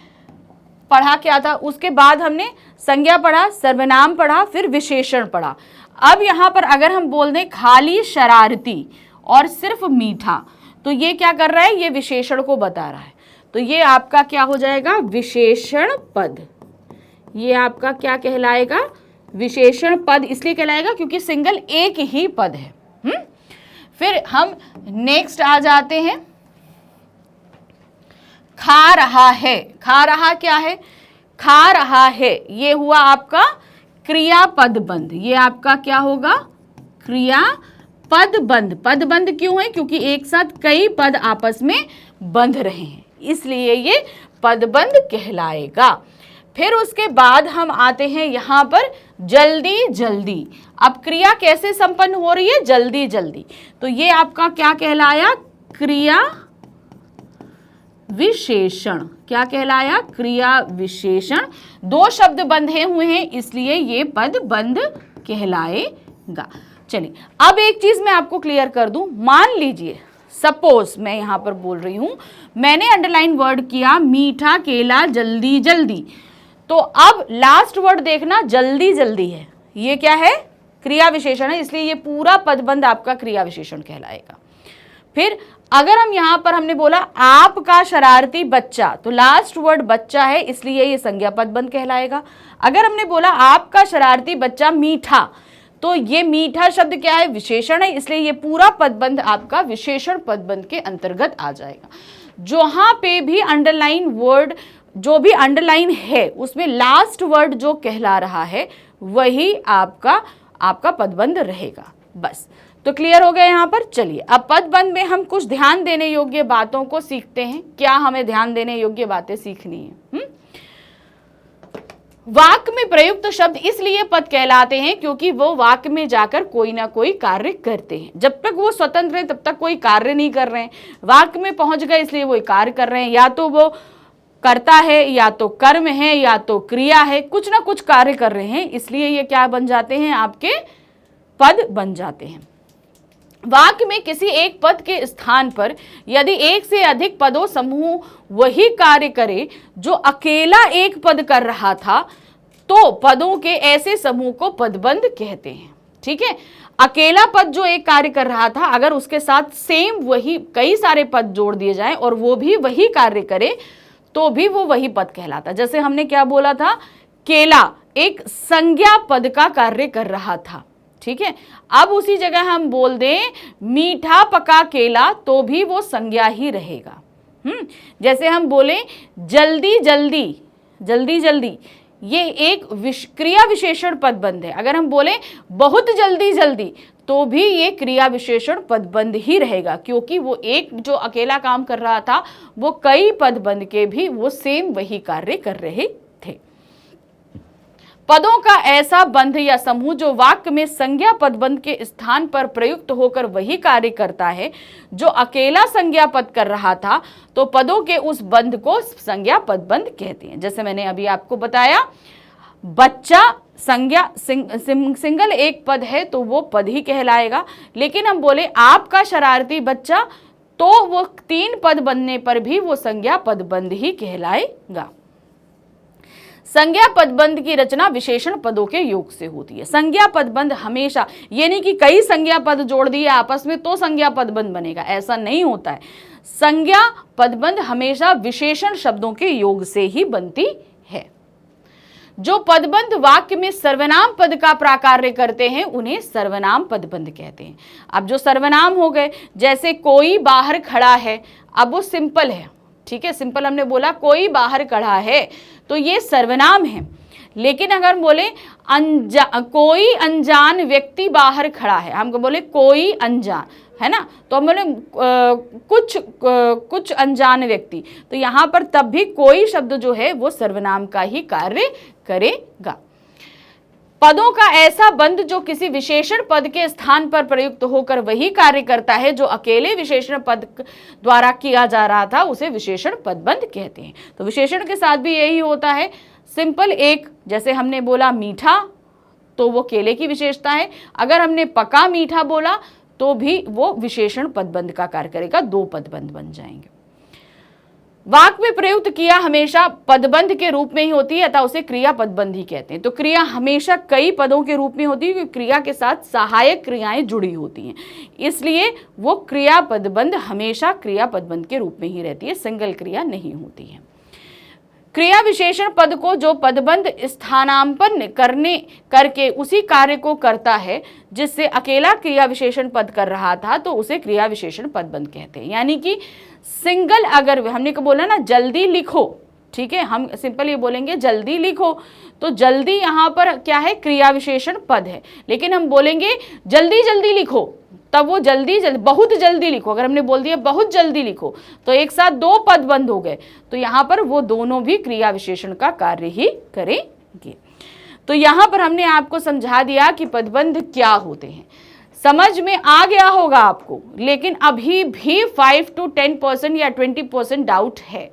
पढ़ा क्या था, उसके बाद हमने संज्ञा पढ़ा, सर्वनाम पढ़ा, फिर विशेषण पढ़ा। अब यहाँ पर अगर हम बोल दें खाली शरारती और सिर्फ मीठा, तो ये क्या कर रहा है, ये विशेषण को बता रहा है। तो ये आपका क्या हो जाएगा, विशेषण पद। ये आपका क्या कहलाएगा, विशेषण पद इसलिए कहलाएगा क्योंकि सिंगल एक ही पद है। फिर हम नेक्स्ट आ जाते हैं, खा रहा है। खा रहा क्या है, खा रहा है, ये हुआ आपका क्रियापद बंध। ये आपका क्या होगा, क्रियापद बंध। पद बंध क्यों है, क्योंकि एक साथ कई पद आपस में बंध रहे हैं, इसलिए ये पद बंध कहलाएगा। फिर उसके बाद हम आते हैं यहां पर जल्दी जल्दी। अब क्रिया कैसे संपन्न हो रही है, जल्दी जल्दी, तो ये आपका क्या कहलाया, क्रिया विशेषण। क्या कहलाया, क्रिया विशेषण। दो शब्द बंधे हुए हैं इसलिए ये पद बंध कहलाएगा। चलिए अब एक चीज मैं आपको क्लियर कर दूं, मान लीजिए सपोज मैं यहां पर बोल रही हूं, मैंने अंडरलाइन वर्ड किया मीठा केला जल्दी जल्दी, तो अब लास्ट वर्ड देखना जल्दी जल्दी है, ये क्या है, क्रिया विशेषण है, इसलिए ये पूरा पदबंध आपका क्रिया विशेषण कहलाएगा। फिर अगर हम यहां पर हमने बोला आपका शरारती बच्चा, तो लास्ट वर्ड बच्चा है इसलिए ये संज्ञा पदबंध कहलाएगा। अगर हमने बोला आपका शरारती बच्चा मीठा, तो ये मीठा शब्द क्या है, विशेषण है, इसलिए ये पूरा पदबंध आपका विशेषण पदबंध के अंतर्गत आ जाएगा। जहां पे भी अंडरलाइन वर्ड, जो भी अंडरलाइन है उसमें लास्ट वर्ड जो कहला रहा है वही आपका पदबंध रहेगा। बस, तो क्लियर हो गया यहाँ पर। चलिए अब पदबंध में हम कुछ ध्यान देने योग्य बातों को सीखते हैं। क्या हमें ध्यान देने योग्य बातें सीखनी है? वाक्य में प्रयुक्त शब्द इसलिए पद कहलाते हैं क्योंकि वो वाक्य में जाकर कोई ना कोई कार्य करते हैं। जब तक वो स्वतंत्र हैं तब तक कोई कार्य नहीं कर रहे हैं, वाक्य में पहुंच गए इसलिए वो कार्य कर रहे हैं, या तो वो करता है, या तो कर्म है, या तो क्रिया है, कुछ ना कुछ कार्य कर रहे हैं, इसलिए ये क्या बन जाते हैं, आपके पद बन जाते हैं। वाक्य में किसी एक पद के स्थान पर यदि एक से अधिक पदों समूह वही कार्य करे जो अकेला एक पद कर रहा था, तो पदों के ऐसे समूह को पदबंध कहते हैं। ठीक है, अकेला पद जो एक कार्य कर रहा था, अगर उसके साथ सेम वही कई सारे पद जोड़ दिए जाएं और वो भी वही कार्य करे तो भी वो वही पद कहलाता। जैसे हमने क्या बोला था, केला एक संज्ञा पद का कार्य कर रहा था। ठीक है, अब उसी जगह हम बोल दें मीठा पका केला, तो भी वो संज्ञा ही रहेगा। जैसे हम बोले जल्दी जल्दी, जल्दी जल्दी, ये एक क्रिया विशेषण पदबंध है। अगर हम बोले बहुत जल्दी जल्दी, तो भी ये क्रिया विशेषण पदबंध ही रहेगा, क्योंकि वो एक जो अकेला काम कर रहा था वो कई पदबंध के भी वो सेम वही कार्य कर रहे थे। पदों का ऐसा बंध या समूह जो वाक्य में संज्ञा पदबंध के स्थान पर प्रयुक्त होकर वही कार्य करता है जो अकेला संज्ञा पद कर रहा था, तो पदों के उस बंध को संज्ञा पदबंध कहते हैं। जैसे मैंने अभी आपको बताया, बच्चा संज्ञा सिंगल एक पद है तो वो पद ही कहलाएगा, लेकिन हम बोले आपका शरारती बच्चा, तो वो तीन पद बनने पर भी वो संज्ञा पदबंध ही कहलाएगा। संज्ञा पदबंध की रचना विशेषण पदों के योग से होती है। संज्ञा पदबंध हमेशा, ये नहीं कि कई संज्ञा पद जोड़ दिए आपस में तो संज्ञा पदबंध बनेगा, ऐसा नहीं होता है। संज्ञा पदबंध हमेशा विशेषण शब्दों के योग से ही बनती है। जो पदबंध वाक्य में सर्वनाम पद का प्राकार्य करते हैं उन्हें सर्वनाम पदबंध कहते हैं। अब जो सर्वनाम हो गए, जैसे कोई बाहर खड़ा है, अब वो सिंपल है। ठीक है, सिंपल हमने बोला कोई बाहर खड़ा है तो ये सर्वनाम है। लेकिन अगर बोले कोई अनजान व्यक्ति बाहर खड़ा है, हम बोले कोई अनजान है ना, तो हम बोले कुछ अनजान व्यक्ति, तो यहाँ पर तब भी कोई शब्द जो है वो सर्वनाम का ही कार्य करेगा। पदों का ऐसा बंध जो किसी विशेषण पद के स्थान पर प्रयुक्त होकर वही कार्य करता है जो अकेले विशेषण पद द्वारा किया जा रहा था, उसे विशेषण पदबंध कहते हैं। तो विशेषण के साथ भी यही होता है, सिंपल एक, जैसे हमने बोला मीठा तो वो केले की विशेषता है, अगर हमने पका मीठा बोला तो भी वो विशेषण पदबंध का कार्य करेगा, दो पदबंध बन जाएंगे। वाक्य में प्रयुक्त क्रिया हमेशा पदबंध के रूप में ही होती है, अतः उसे क्रिया पदबंध ही कहते हैं। तो क्रिया हमेशा कई पदों के रूप में होती है, क्योंकि क्रिया के साथ सहायक क्रियाएं जुड़ी होती हैं, इसलिए वो क्रिया पदबंध हमेशा क्रिया पदबंध के रूप में ही रहती है, सिंगल क्रिया नहीं होती है। क्रिया विशेषण पद को जो पदबंध स्थानापन्न करके उसी कार्य को करता है जिससे अकेला क्रिया विशेषण पद कर रहा था, तो उसे क्रिया विशेषण पदबंध कहते हैं। यानी कि सिंगल, अगर हमने को बोला ना जल्दी लिखो, ठीक है, हम सिंपल ये बोलेंगे जल्दी लिखो, तो जल्दी यहाँ पर क्या है, क्रिया विशेषण पद है। लेकिन हम बोलेंगे जल्दी जल्दी लिखो, तब वो बहुत जल्दी लिखो, अगर हमने बोल दिया बहुत जल्दी लिखो, तो एक साथ दो पद बंद हो गए, तो यहाँ पर वो दोनों भी क्रिया विशेषण का कार्य ही करेंगे। तो यहाँ पर हमने आपको समझा दिया कि पदबंध क्या होते हैं, समझ में आ गया होगा आपको, लेकिन अभी भी 5 to 10% या 20% डाउट है।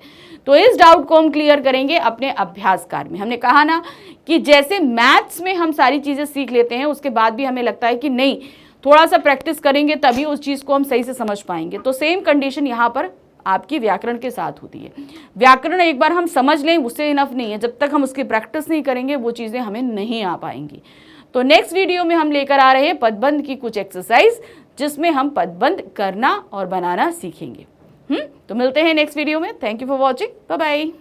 तो इस डाउट को हम क्लियर करेंगे अपने अभ्यास कार्य में। हमने कहा ना कि जैसे मैथ्स में हम सारी चीजें सीख लेते हैं, उसके बाद भी हमें लगता है कि नहीं, थोड़ा सा प्रैक्टिस करेंगे तभी उस चीज को हम सही से समझ पाएंगे। तो सेम कंडीशन यहाँ पर आपकी व्याकरण के साथ होती है। व्याकरण एक बार हम समझ लें उससे इनफ नहीं है, जब तक हम उसकी प्रैक्टिस नहीं करेंगे वो चीजें हमें नहीं आ पाएंगी। तो नेक्स्ट वीडियो में हम लेकर आ रहे हैं पदबंध की कुछ एक्सरसाइज, जिसमें हम पदबंध करना और बनाना सीखेंगे। तो मिलते हैं नेक्स्ट वीडियो में। Thank you for watching, bye bye.